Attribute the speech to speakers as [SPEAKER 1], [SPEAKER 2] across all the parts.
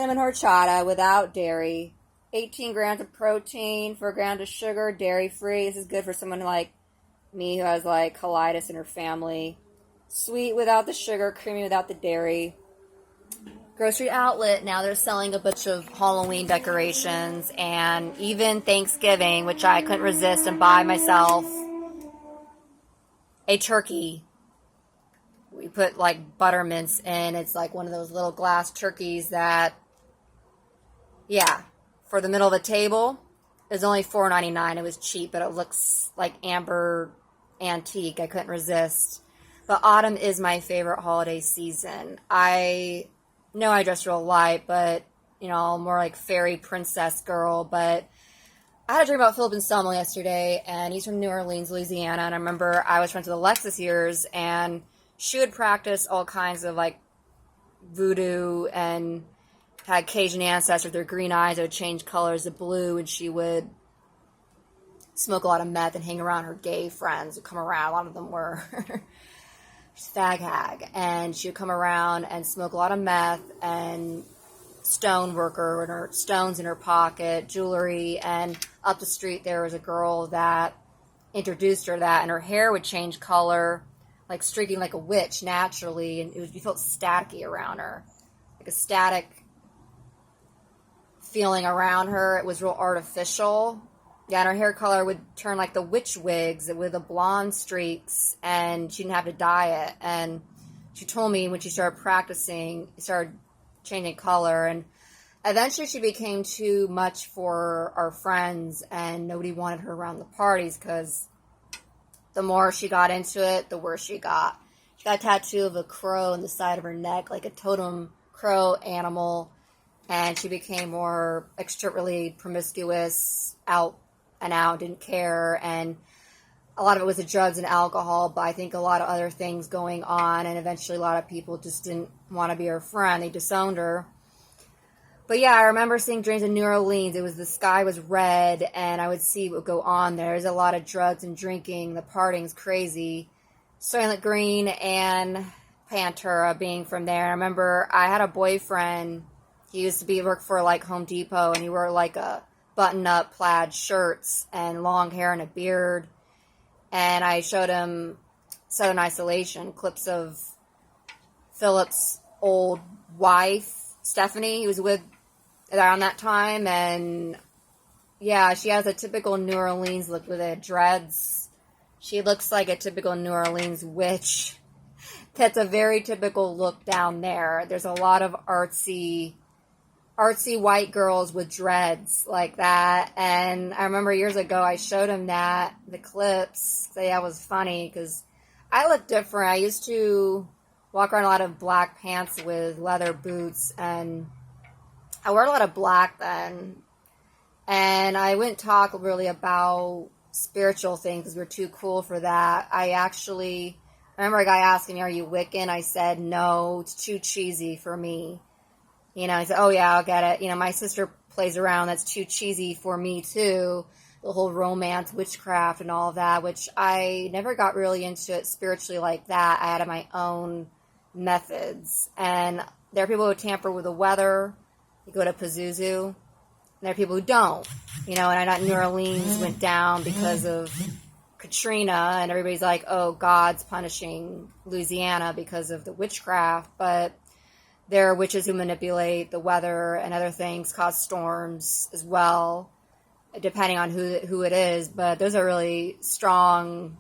[SPEAKER 1] cinnamon horchata without dairy. 18 grams of protein, 4 grams of sugar, dairy free. This is good for someone like me who has like colitis in her family. Sweet without the sugar, creamy without the dairy. Grocery outlet, now they're selling a bunch of Halloween decorations and even Thanksgiving, which I couldn't resist and buy myself a turkey. We put like butter mince in. It's like one of those little glass turkeys that, yeah, for the middle of the table. It was only $4.99. It was cheap, but it looks like amber antique. I couldn't resist. But autumn is my favorite holiday season. I know I dress real light, but, you know, more like fairy princess girl. But I had a dream about Philip Anselmo yesterday, and he's from New Orleans, Louisiana. And I remember I was friends with Alexis years, and she would practice all kinds of like voodoo and had Cajun ancestors with their green eyes that would change colors to blue, and she would smoke a lot of meth and hang around her gay friends who come around. A lot of them were fag hag, and she would come around and smoke a lot of meth and stone worker and her stones in her pocket, jewelry, and up the street there was a girl that introduced her to that, and her hair would change color, like streaking like a witch naturally, and you felt staticky around her, like a static feeling around her. It was real artificial. Yeah, and her hair color would turn like the witch wigs with the blonde streaks, and she didn't have to dye it. And she told me when she started practicing, it started changing color, and eventually she became too much for our friends, and nobody wanted her around the parties because the more she got into it, the worse she got. She got a tattoo of a crow on the side of her neck, like a totem crow animal, and she became more extravagantly promiscuous, out and out, didn't care, and a lot of it was the drugs and alcohol, but I think a lot of other things going on, and eventually a lot of people just didn't want to be her friend. They disowned her. But yeah, I remember seeing dreams in New Orleans. It was the sky was red, and I would see what would go on there. There's a lot of drugs and drinking. The partying's crazy. Soylent Green and Pantera being from there. I remember I had a boyfriend. He used to work for like Home Depot, and he wore like a button-up plaid shirts and long hair and a beard. And I showed him Southern Isolation, clips of Philip's old wife, Stephanie. He was with around that time, and yeah, she has a typical New Orleans look with the dreads. She looks like a typical New Orleans witch. That's a very typical look down there. There's a lot of artsy white girls with dreads like that. And I remember years ago I showed him the clips. So yeah, it was funny because I look different. I used to walk around a lot of black pants with leather boots, and I wore a lot of black then. And I wouldn't talk really about spiritual things because we're too cool for that. I remember a guy asking me, "Are you Wiccan?" I said, "No, it's too cheesy for me." You know, he said, "Oh yeah, I'll get it." You know, my sister plays around. That's too cheesy for me too. The whole romance, witchcraft, and all of that, which I never got really into it spiritually like that. I had my own methods. And there are people who tamper with the weather. You go to Pazuzu. And there are people who don't. You know, and I know New Orleans went down because of Katrina, and everybody's like, oh, God's punishing Louisiana because of the witchcraft. But there are witches who manipulate the weather and other things, cause storms as well, depending on who it is. But those are really strong,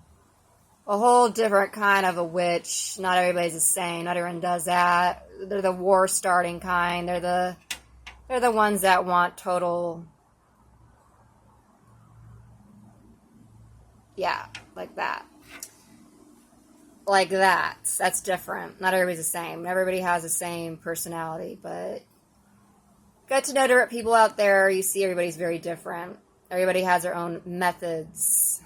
[SPEAKER 1] a whole different kind of a witch. Not everybody's the same. Not everyone does that. They're the war starting kind. They're the ones that want total, yeah, like that. Like that. That's different. Not everybody's the same. Everybody has the same personality, but get to know different people out there. You see everybody's very different. Everybody has their own methods.